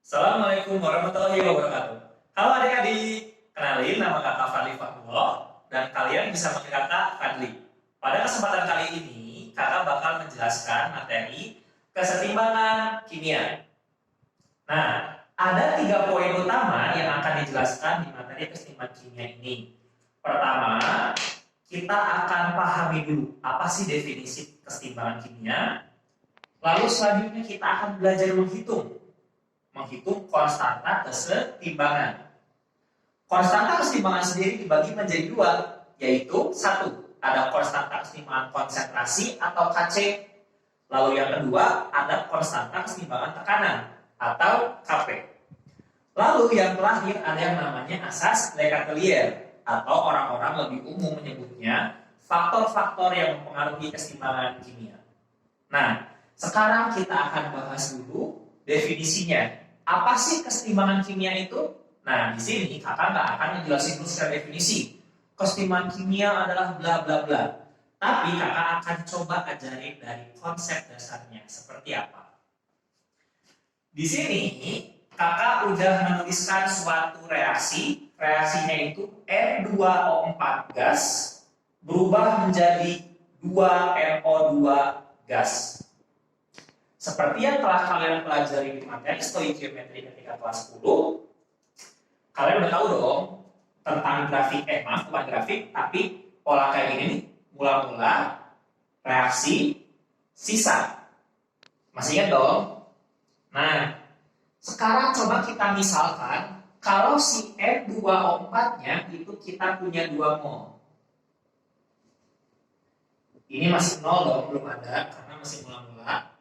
Assalamualaikum warahmatullahi wabarakatuh. Halo adik-adik, kenalin nama kakak Fadli Fahmullah dan kalian bisa panggil kakak Fadli. Pada kesempatan kali ini, kakak bakal menjelaskan materi kesetimbangan kimia. Nah, ada 3 poin utama yang akan dijelaskan di materi kesetimbangan kimia ini. Pertama, kita akan pahami dulu apa sih definisi kesetimbangan kimia. Lalu selanjutnya kita akan belajar menghitung konstanta kesetimbangan. Konstanta kesetimbangan sendiri dibagi menjadi 2, yaitu 1, ada konstanta kesetimbangan konsentrasi atau Kc. Lalu yang kedua, ada konstanta kesetimbangan tekanan atau Kp. Lalu yang terakhir ada yang namanya asas Lekatelier atau orang-orang lebih umum menyebutnya faktor-faktor yang mempengaruhi kesetimbangan kimia. Nah, sekarang kita akan bahas dulu definisinya. Apa sih kesetimbangan kimia itu? Nah, di sini kakak nggak akan menjelaskan dulu secara definisi. Kesetimbangan kimia adalah bla bla bla. Tapi kakak akan coba ajarin dari konsep dasarnya seperti apa. Di sini kakak udah menuliskan suatu reaksi. Reaksinya itu N2O4 gas berubah menjadi 2NO2 gas. Seperti yang telah kalian pelajari di materi stoikiometri ketika kelas 10, kalian udah tahu dong tentang grafik, bukan grafik, tapi pola kayak gini nih, mula-mula, reaksi, sisa. Masih ingat dong? Nah, sekarang coba kita misalkan, kalau si N2O4-nya itu kita punya 2 mol. Ini masih 0 dong, belum ada, karena masih mula-mula.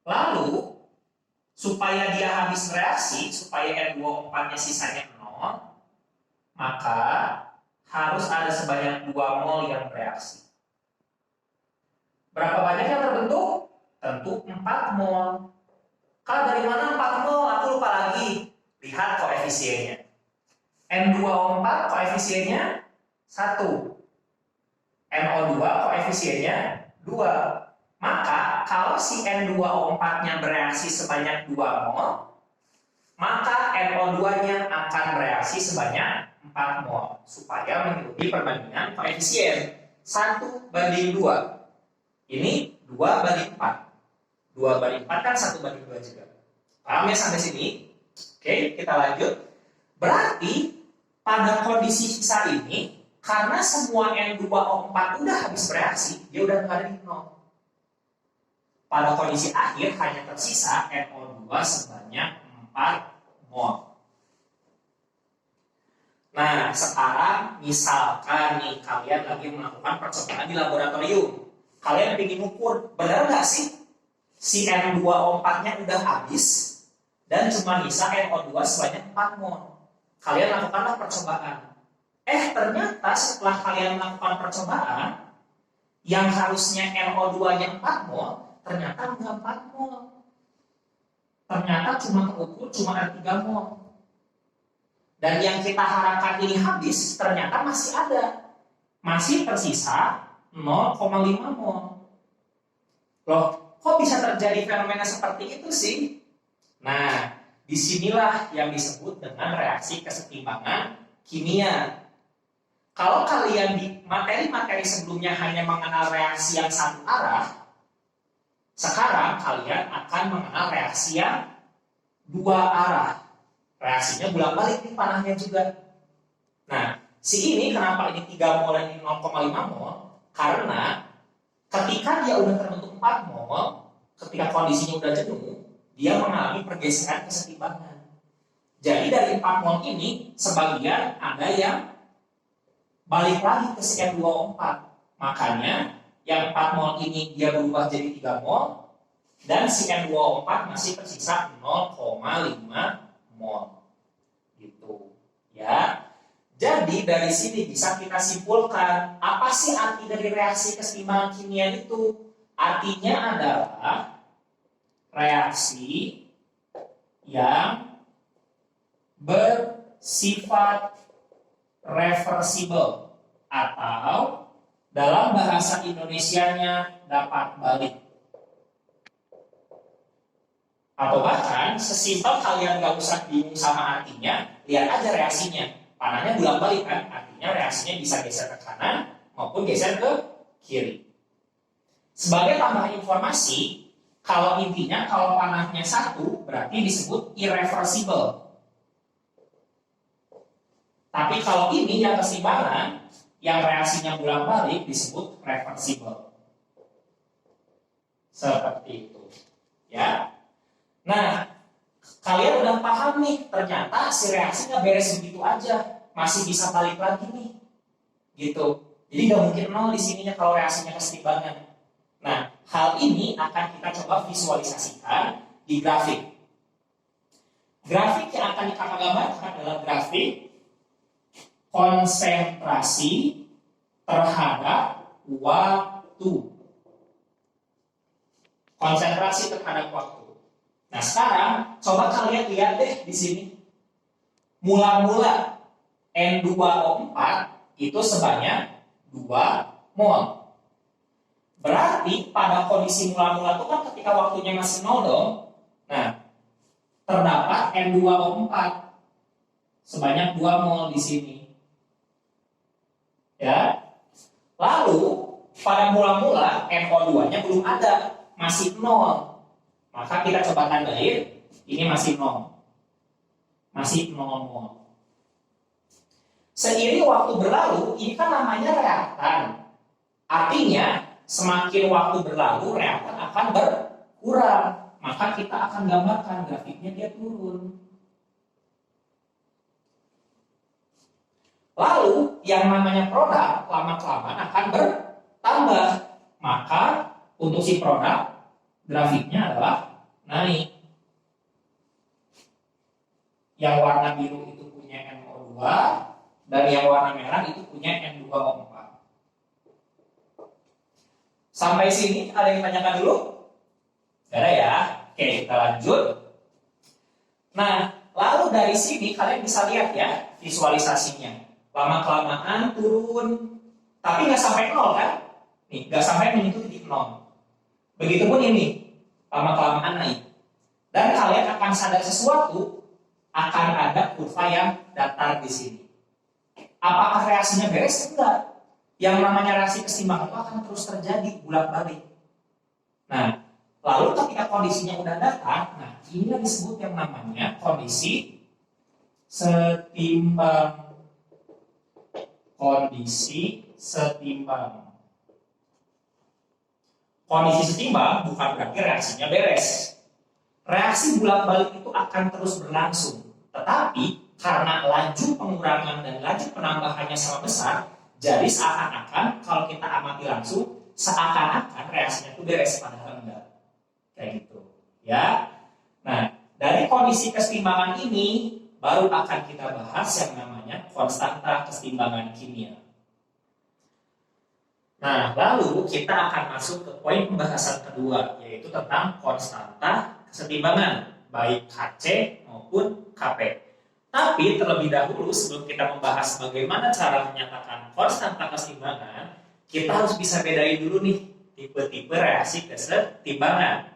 Lalu, supaya dia habis reaksi, supaya N2O4-nya sisanya 0, maka harus ada sebanyak 2 mol yang bereaksi. Berapa banyak yang terbentuk? Tentu 4 mol. Kalau dari mana 4 mol? Aku lupa lagi. Lihat koefisiennya. N2O4 koefisiennya 1. NO2 koefisiennya 2. Maka kalau si N2O4-nya bereaksi sebanyak 2 mol, maka NO2-nya akan bereaksi sebanyak 4 mol supaya mengikuti perbandingan koefisien 1:2. Ini 2:4. 2:4 kan 1:2 juga. Paham ya sampai sini? Oke, kita lanjut. Berarti pada kondisi sisa ini, karena semua N2O4 udah habis bereaksi, dia udah nggak ada di 0. Pada kondisi akhir hanya tersisa NO2 sebanyak 4 mol. Nah, sekarang misalkan nih kalian lagi melakukan percobaan di laboratorium. Kalian ingin ukur, benar nggak sih si N2O4-nya udah habis dan cuma sisa NO2 sebanyak 4 mol. Kalian lakukanlah percobaan. Ternyata setelah kalian melakukan percobaan, yang harusnya NO2-nya 4 mol, ternyata enggak 4 mol. Ternyata cuma keukur cuma ada 3 mol. Dan yang kita harapkan ini habis, ternyata masih ada. Masih tersisa 0,5 mol. Loh, kok bisa terjadi fenomena seperti itu sih? Nah, disinilah yang disebut dengan reaksi kesetimbangan kimia. Kalau kalian di materi-materi sebelumnya hanya mengenal reaksi yang satu arah, sekarang kalian akan mengenal reaksi yang 2 arah. Reaksinya bolak-balik nih panahnya juga. Nah, si ini kenapa ini 3 mol dan ini 0,5 mol? Karena ketika dia udah terbentuk 4 mol, ketika kondisinya udah jenuh, dia mengalami pergeseran kesetimbangan. Jadi dari 4 mol ini, sebagian ada yang balik lagi ke si N2O4. Makanya yang 4 mol ini dia berubah jadi 3 mol dan si N2O4 masih tersisa 0,5 mol. Gitu. Ya. Jadi dari sini bisa kita simpulkan apa sih arti dari reaksi kesetimbangan kimia itu? Artinya adalah reaksi yang bersifat reversible atau dalam bahasa Indonesianya dapat balik. Atau bahkan sesimpel kalian nggak usah bingung sama artinya, lihat aja reaksinya. Panahnya bolak-balik kan, artinya reaksinya bisa geser ke kanan maupun geser ke kiri. Sebagai tambahan informasi, kalau intinya kalau panahnya satu berarti disebut irreversible. Tapi kalau ini yang keseimbangan, yang reaksinya bolak-balik disebut reversible. Seperti itu. Ya. Nah, kalian udah paham nih, ternyata si reaksinya beres begitu aja, masih bisa balik lagi nih, gitu. Jadi nggak mungkin nol di sininya kalau reaksinya keseimbangan. Nah, hal ini akan kita coba visualisasikan di grafik. Grafik yang akan kita gambarkan adalah grafik konsentrasi terhadap waktu. Konsentrasi terhadap waktu. Nah, sekarang coba kalian lihat deh di sini. Mula-mula N2O4 itu sebanyak 2 mol. Berarti pada kondisi mula-mula itu kan ketika waktunya masih 0 dong. Nah, terdapat N2O4 sebanyak 2 mol di sini. Ya. Lalu pada mula-mula NO2-nya belum ada, masih 0. Maka kita coba tandain, ini masih 0. Masih 0 mol. Seiring waktu berlalu, ini kan namanya reaktan. Artinya, semakin waktu berlalu, reaktan akan berkurang. Maka kita akan gambarkan grafiknya dia turun. Lalu, yang namanya produk, lama-kelamaan akan bertambah. Maka, untuk si produk, grafiknya adalah naik. Yang warna biru itu punya NO2, dan yang warna merah itu punya N2O4. Sampai sini ada yang tanyakan dulu? Gak ada ya? Oke, kita lanjut. Nah, lalu dari sini kalian bisa lihat ya visualisasinya. Lama-kelamaan turun, tapi nggak sampai 0 kan? Nih, nggak sampai menyentuh titik 0. Begitupun ini, lama-kelamaan naik. Dan kalian akan sadar sesuatu, akan ada kurva yang datar di sini. Apakah reaksinya beres? Enggak. Yang namanya reaksi keseimbangan itu akan terus terjadi bolak-balik. Nah, lalu ketika kondisinya udah datar, nah ini disebut yang namanya kondisi setimbang. Kondisi setimbang. Kondisi setimbang bukan berarti reaksinya beres. Reaksi bolak-balik itu akan terus berlangsung. Tetapi karena laju pengurangan dan laju penambahannya sama besar, jadi seakan-akan kalau kita amati langsung, seakan-akan reaksinya itu beres, padahal enggak. Kayak gitu. Ya. Nah, dari kondisi keseimbangan ini baru akan kita bahas yang namanya konstanta keseimbangan kimia. Nah, lalu kita akan masuk ke poin pembahasan kedua, yaitu tentang konstanta keseimbangan, baik Kc maupun Kp. Tapi terlebih dahulu sebelum kita membahas bagaimana cara menyatakan konstanta keseimbangan, kita harus bisa bedain dulu nih tipe-tipe reaksi keseimbangan.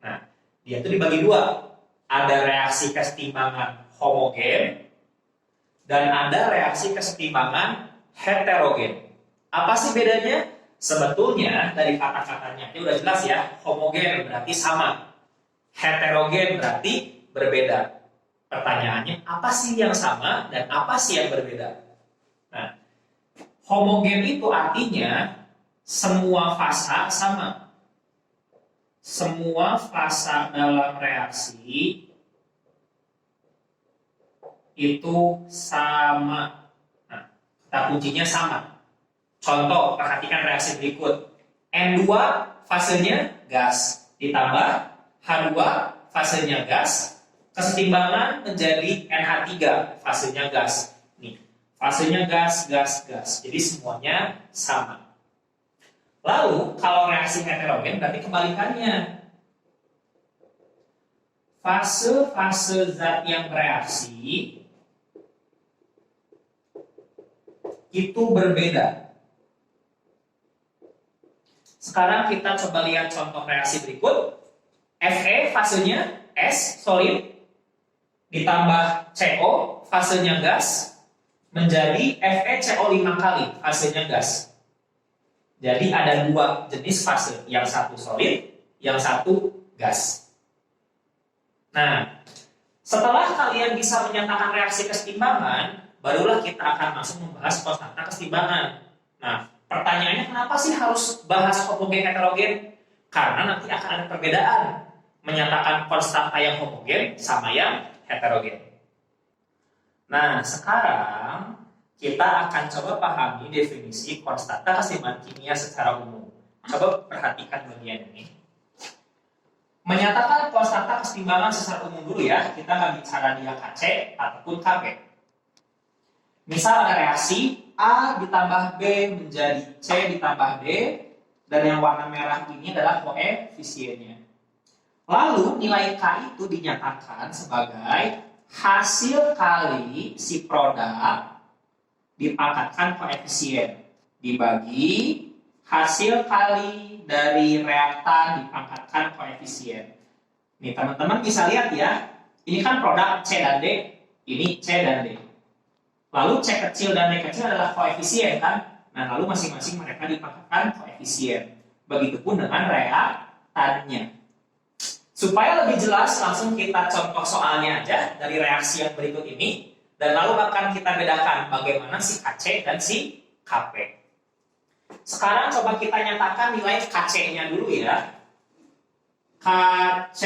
Nah, dia itu dibagi dua. Ada reaksi keseimbangan homogen dan ada reaksi keseimbangan heterogen. Apa sih bedanya? Sebetulnya dari kata-katanya itu udah jelas ya. Homogen berarti sama, heterogen berarti berbeda. Pertanyaannya, apa sih yang sama dan apa sih yang berbeda? Nah, homogen itu artinya semua fasa sama. Semua fasa dalam reaksi itu sama. Nah, kata kuncinya sama. Contoh, perhatikan reaksi berikut. N2 fasenya gas, ditambah H2 fasenya gas, kesetimbangan menjadi NH3 fasenya gas. Nih, fasenya gas, gas, gas. Jadi semuanya sama. Lalu, kalau reaksi heterogen berarti kebalikannya. Fase-fase zat yang bereaksi itu berbeda. Sekarang kita coba lihat contoh reaksi berikut. Fe fasenya S, solid, ditambah CO, fasenya gas, menjadi FeCO5 kali, fasenya gas. Jadi ada dua jenis fase, yang satu solid, yang satu gas. Nah, setelah kalian bisa menyatakan reaksi kesetimbangan, barulah kita akan langsung membahas konstanta kesetimbangan. Nah, pertanyaannya kenapa sih harus bahas homogen heterogen? Karena nanti akan ada perbedaan menyatakan konstanta yang homogen sama yang heterogen. Nah, sekarang kita akan coba pahami definisi konstanta keseimbangan kimia secara umum. Coba perhatikan bagian ini. Menyatakan konstanta keseimbangan secara umum dulu ya, kita nggak bicara dia KC ataupun Kp. Misal ada reaksi A ditambah B menjadi C ditambah D, dan yang warna merah ini adalah koefisiennya. Lalu nilai K itu dinyatakan sebagai hasil kali si produk dipangkatkan koefisien dibagi hasil kali dari reaktan dipangkatkan koefisien. Nih teman-teman bisa lihat ya, ini kan produk C dan D, ini C dan D. Lalu C kecil dan D kecil adalah koefisien kan? Nah lalu masing-masing mereka dipangkatkan koefisien. Begitupun dengan reaktannya. Supaya lebih jelas, langsung kita contoh soalnya aja dari reaksi yang berikut ini. Dan lalu akan kita bedakan bagaimana si KC dan si KP. Sekarang coba kita nyatakan nilai KC-nya dulu ya. KC.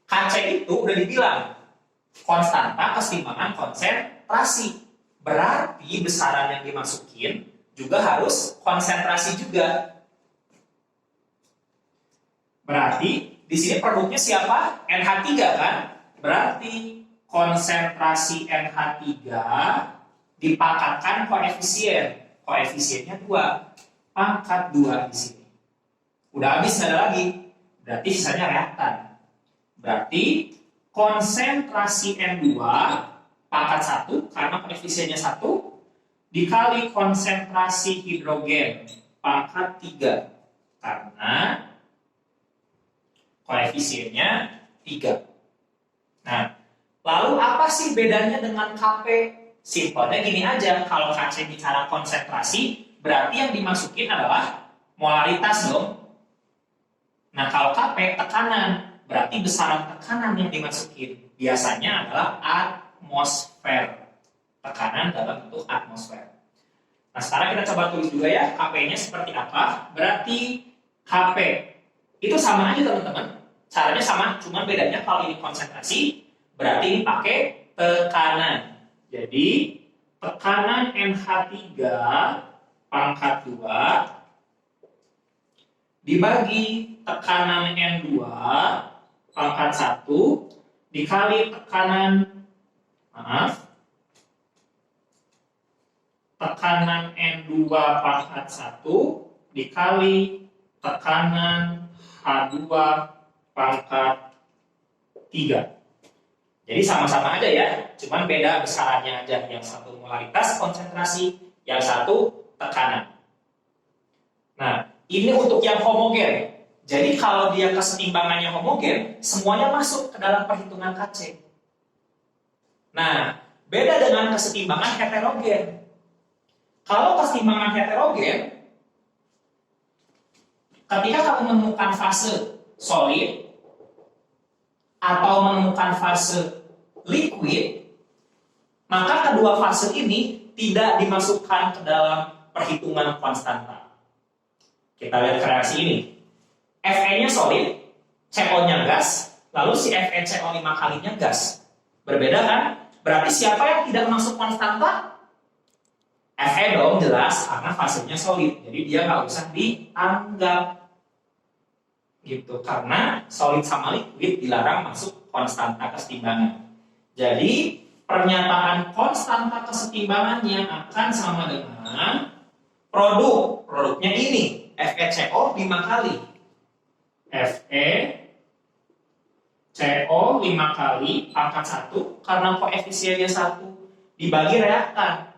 KC itu udah dibilang konstanta keseimbangan konsentrasi. Berarti besaran yang dimasukin juga harus konsentrasi juga. Berarti di sini produknya siapa? NH3 kan? Berarti konsentrasi NH3 dipangkatkan koefisien. Koefisiennya 2. Pangkat 2 di sini. Udah habis, nggak ada lagi. Berarti sisanya reaktan. Berarti konsentrasi N2 pangkat 1 karena koefisiennya 1 dikali konsentrasi hidrogen pangkat 3 karena koefisiennya 3. Nah, lalu apa sih bedanya dengan Kp? Simpelnya gini aja, kalau Kc bicara konsentrasi, berarti yang dimasukin adalah molaritas dong. Nah, kalau Kp tekanan, berarti besaran tekanan yang dimasukin. Biasanya adalah atmosfer. Tekanan dalam bentuk atmosfer. Nah, sekarang kita coba tulis juga ya, Kp-nya seperti apa. Berarti Kp itu sama aja teman-teman. Caranya sama, cuma bedanya kalau ini konsentrasi, berarti ini pakai tekanan. Jadi, tekanan NH3 pangkat 2 dibagi tekanan N2 pangkat 1 dikali tekanan N2 pangkat 1 dikali tekanan H2 pangkat 3. Jadi sama-sama aja ya, cuman beda besarannya aja. Yang satu molaritas konsentrasi, yang satu tekanan. Nah, ini untuk yang homogen. Jadi kalau dia kesetimbangannya homogen, semuanya masuk ke dalam perhitungan Kc. Nah, beda dengan kesetimbangan heterogen. Kalau kesetimbangan heterogen, ketika kamu menemukan fase solid atau menemukan fase liquid, maka kedua fase ini tidak dimasukkan ke dalam perhitungan konstanta. Kita lihat reaksi ini. Fe-nya solid, CO-nya gas, lalu si FeCO5 kalinya gas. Berbeda kan? Berarti siapa yang tidak masuk konstanta? Fe dong, jelas, karena fasenya solid. Jadi dia nggak usah dianggap. Gitu, karena solid sama liquid dilarang masuk konstanta kesetimbangan. Jadi pernyataan konstanta kesetimbangannya akan sama dengan produknya ini, FeCO 5 kali. FeCO 5 kali pangkat 1 karena koefisiennya 1 dibagi reaktan.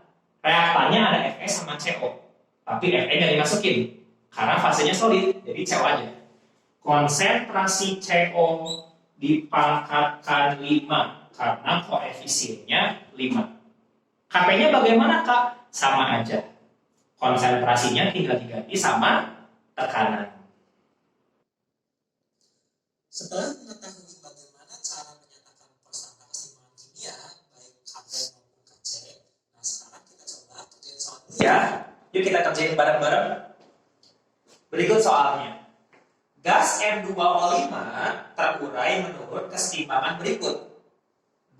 Reaktannya ada Fe sama CO. Tapi Fe nggak dimasukin karena fasenya solid, jadi CO aja. konsentrasi CO dipangkatkan 5 karena koefisiennya 5. Kp-nya bagaimana, Kak? Sama aja. Konsentrasinya tinggal diganti sama tekanan. Setelah mengetahui bagaimana cara menyatakan prasangka keseimbangan kimia baik Kp maupun Kc, nah sekarang kita coba kerjain soal ini Ya, yuk kita kerjain bareng-bareng. Berikut soalnya. Gas N2O5 terurai menurut keseimbangan berikut.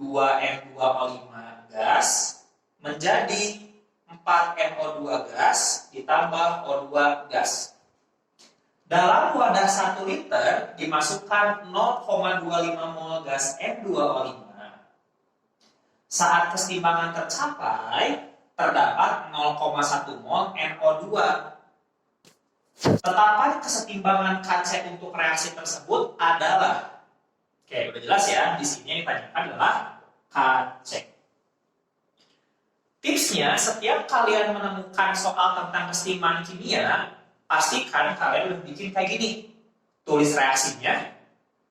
2N2O5 gas menjadi 4NO2 gas ditambah O2 gas. Dalam wadah 1 liter dimasukkan 0,25 mol gas N2O5. Saat keseimbangan tercapai, terdapat 0,1 mol NO2. Tetapan kesetimbangan Kc untuk reaksi tersebut adalah, oke, udah jelas ya, di sini yang ditanyakan adalah Kc. Tipsnya, setiap kalian menemukan soal tentang keseimbangan kimia, pastikan kalian udah bikin kayak gini. Tulis reaksinya,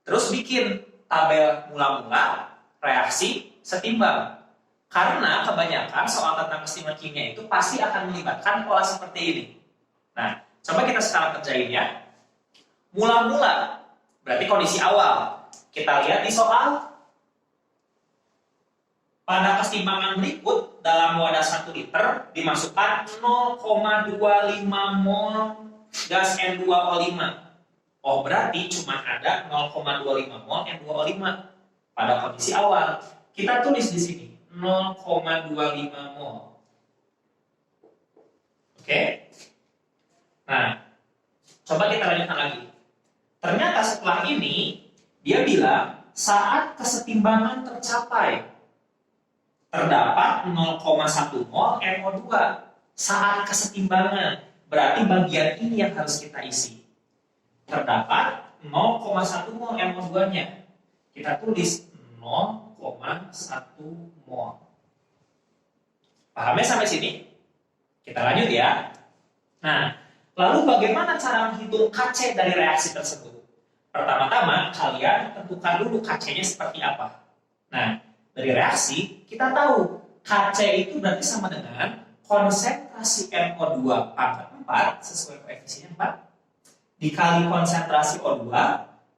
terus bikin tabel mula-mula reaksi setimbang. Karena kebanyakan soal tentang keseimbangan kimia itu pasti akan melibatkan pola seperti ini. Nah, coba kita sekarang kerjain ya. Mula-mula, berarti kondisi awal. Kita lihat di soal. Pada keseimbangan berikut, dalam wadah 1 liter dimasukkan 0,25 mol gas N2O5. Oh, berarti cuma ada 0,25 mol N2O5 pada kondisi awal. Kita tulis di sini 0,25 mol. Oke? Nah, coba kita lanjutkan lagi. Ternyata setelah ini, dia bilang saat kesetimbangan tercapai, terdapat 0,1 mol NO2 saat kesetimbangan. Berarti bagian ini yang harus kita isi. Terdapat 0,1 mol NO2-nya. Kita tulis 0,1 mol. Pahamnya sampai sini? Kita lanjut ya. Nah, lalu bagaimana cara menghitung Kc dari reaksi tersebut? Pertama-tama, kalian tentukan dulu Kc-nya seperti apa. Nah, dari reaksi, kita tahu Kc itu berarti sama dengan konsentrasi NO2 pangkat 4 sesuai koefisiennya 4 dikali konsentrasi O2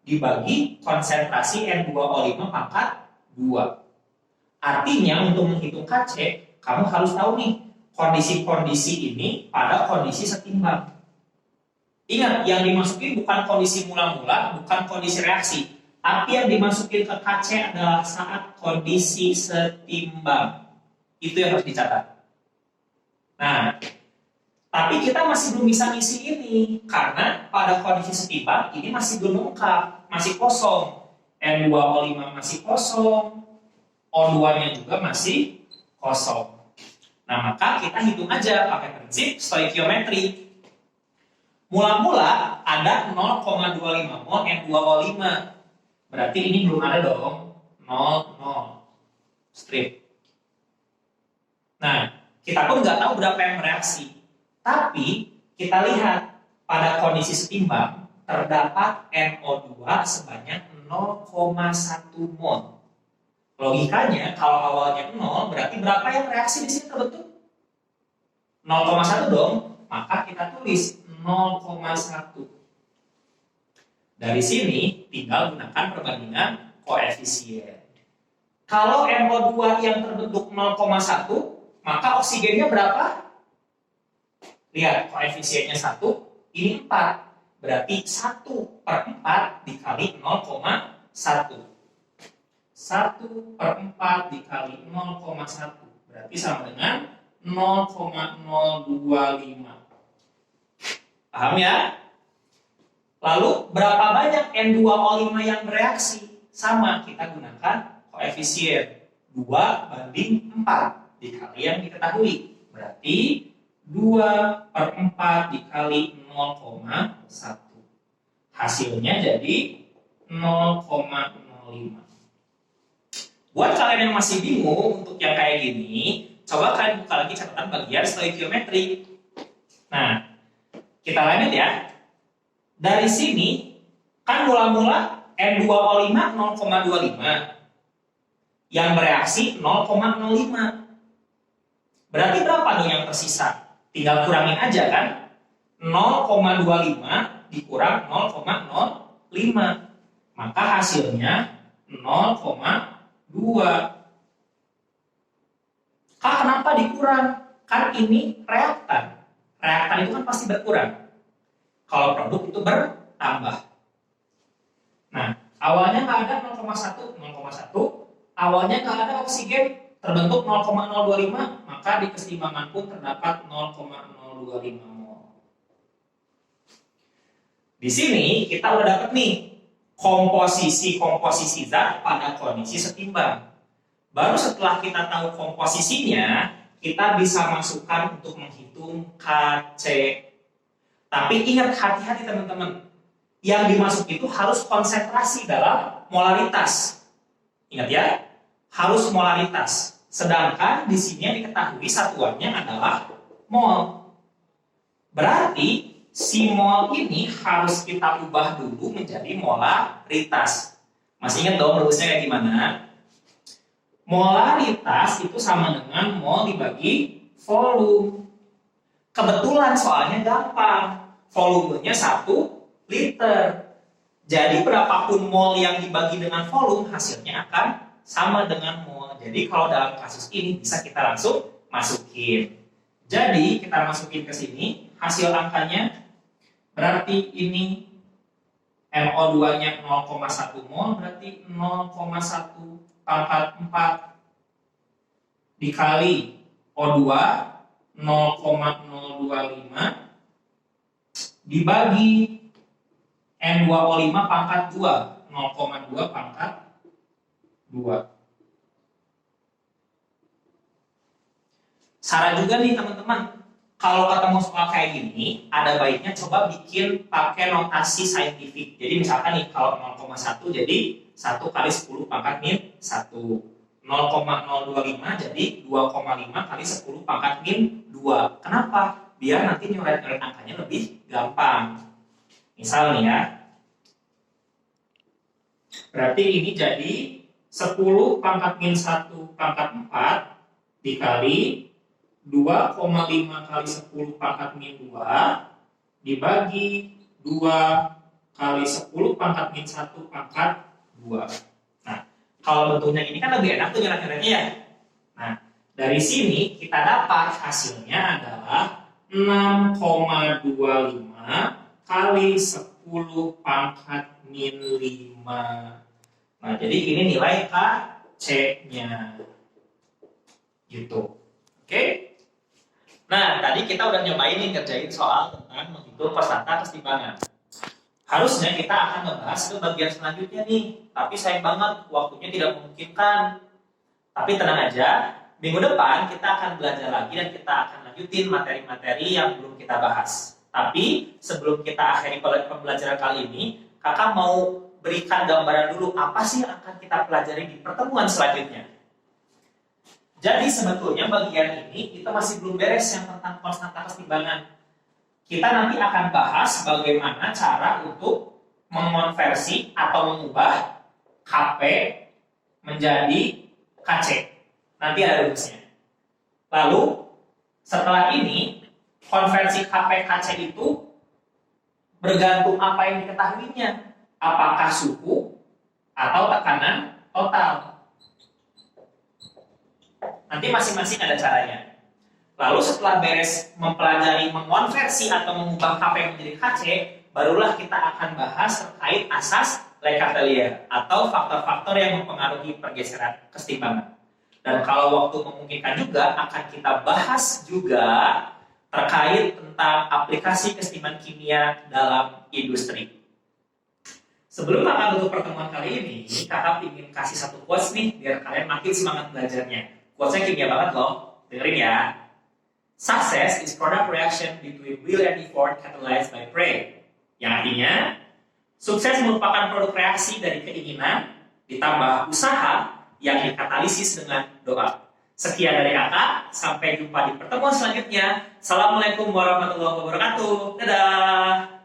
dibagi konsentrasi N2O5 pangkat 2. Artinya untuk menghitung Kc, kamu harus tahu nih kondisi-kondisi ini pada kondisi setimbang. Ingat, yang dimasukin bukan kondisi mula-mula, bukan kondisi reaksi. Tapi yang dimasukin ke Kc adalah saat kondisi setimbang. Itu yang harus dicatat. Nah, tapi kita masih belum bisa ngisi ini. Karena pada kondisi setimbang ini masih belum lengkap. Masih kosong. N2O5 masih kosong. O2-nya juga masih kosong. Nah, maka kita hitung aja pakai prinsip stoikiometri. Mula-mula ada 0,25 mol N2O5. Berarti ini belum ada dong, 0, strip. Nah, kita pun nggak tahu berapa yang bereaksi. Tapi, kita lihat pada kondisi setimbang, terdapat NO2 sebanyak 0,1 mol. Logikanya, kalau awalnya 0, berarti berapa yang reaksi di sini terbentuk? 0,1 dong, maka kita tulis 0,1. Dari sini tinggal gunakan perbandingan koefisien. Kalau NO2 yang terbentuk 0,1, maka oksigennya berapa? Lihat, koefisiennya 1, ini 4. Berarti 1/4 dikali 0,1. 1/4 dikali 0,1. Berarti sama dengan 0,025. Paham ya? Lalu berapa banyak N2O5 yang bereaksi? Sama, kita gunakan koefisien 2/4 dikali yang diketahui. Berarti 2/4 dikali 0,1. Hasilnya jadi 0,05. Buat kalian yang masih bingung untuk yang kayak gini, coba kalian buka lagi catatan bagian stoikiometri. Nah, kita lanjut ya. Dari sini, Kan mula-mula N2O5 0,25. Yang bereaksi 0,05. Berarti berapa nih yang tersisa? Tinggal kurangin aja kan? 0,25 dikurang 0,05. Maka hasilnya 0,2. Kak, kenapa dikurang? Kan ini reaktan. Reaktan itu kan pasti berkurang. Kalau produk itu bertambah. Nah, awalnya nggak ada 0,1, 0,1. Awalnya nggak ada oksigen, terbentuk 0,025, maka di keseimbangan pun terdapat 0,025 mol. Di sini kita udah dapat nih komposisi zat pada kondisi setimbang. Baru setelah kita tahu komposisinya, kita bisa masukkan untuk menghitung KC. Tapi ingat, hati-hati teman-teman. Yang dimasuk itu harus konsentrasi dalam molaritas. Ingat ya, harus molaritas. Sedangkan di sini yang diketahui satuannya adalah mol. Berarti si mol ini harus kita ubah dulu menjadi molaritas. Masih ingat dong rumusnya kayak gimana? Molaritas itu sama dengan mol dibagi volume. Kebetulan soalnya gampang. Volumenya 1 liter. Jadi berapapun mol yang dibagi dengan volume, hasilnya akan sama dengan mol. Jadi kalau dalam kasus ini bisa kita langsung masukin. Jadi kita masukin ke sini, hasil angkanya berarti ini NO2-nya 0,1 mol, berarti 0,1 pangkat 4 dikali O2 0,025 dibagi N2O5 pangkat 2 0,2 pangkat 2. Saran juga nih teman-teman, kalau ketemu soal kayak gini, ada baiknya coba bikin pakai notasi saintifik. Jadi misalkan nih kalau 0,1 jadi 1 kali 10 pangkat min 1. 0,025 jadi 2,5 kali 10 pangkat min 2. Kenapa? Biar nanti nyoret-nyoret angkanya lebih gampang. Misal nih ya, berarti ini jadi 10 pangkat min 1 pangkat 4 dikali 2,5 kali 10 pangkat min 2 dibagi 2 kali 10 pangkat min 1 pangkat 2. Nah, kalau bentuknya ini kan lebih enak tuh nyoret-nyoretnya ya. Nah, dari sini kita dapat hasilnya adalah 6,25 kali 10 pangkat min 5. Nah, jadi ini nilai KC-nya. Gitu. Oke? Nah, tadi kita udah nyobain nih ngerjain soal tentang menghitung persentase keseimbangan. Harusnya kita akan membahas ke bagian selanjutnya nih. Tapi sayang banget, waktunya tidak memungkinkan. Tapi tenang aja, minggu depan kita akan belajar lagi dan kita akan lanjutin materi-materi yang belum kita bahas. Tapi sebelum kita akhiri pembelajaran kali ini, kakak mau berikan gambaran dulu apa sih yang akan kita pelajari di pertemuan selanjutnya. Jadi sebetulnya bagian ini kita masih belum beres yang tentang persentase keseimbangan. Kita nanti akan bahas bagaimana cara untuk mengonversi atau mengubah KP menjadi KC. Nanti ada rumusnya. Lalu setelah ini konversi KP KC itu bergantung apa yang diketahuinya. Apakah suhu atau tekanan total. Nanti masing-masing ada caranya. Lalu setelah beres mempelajari mengonversi atau mengubah KP menjadi KC, barulah kita akan bahas terkait asas Le-Chatelier atau faktor-faktor yang mempengaruhi pergeseran keseimbangan. Dan kalau waktu memungkinkan juga akan kita bahas juga terkait tentang aplikasi keseimbangan kimia dalam industri. Sebelum kakak tutup pertemuan kali ini, kakak ingin kasih satu quotes nih biar kalian makin semangat belajarnya. Quotesnya kimia banget loh, dengerin ya. Success is product reaction between will and effort catalyzed by prayer. Yang artinya, sukses merupakan produk reaksi dari keinginan ditambah usaha yang dikatalisis dengan doa. Sekian dari kakak, sampai jumpa di pertemuan selanjutnya. Assalamualaikum warahmatullahi wabarakatuh. Dadah.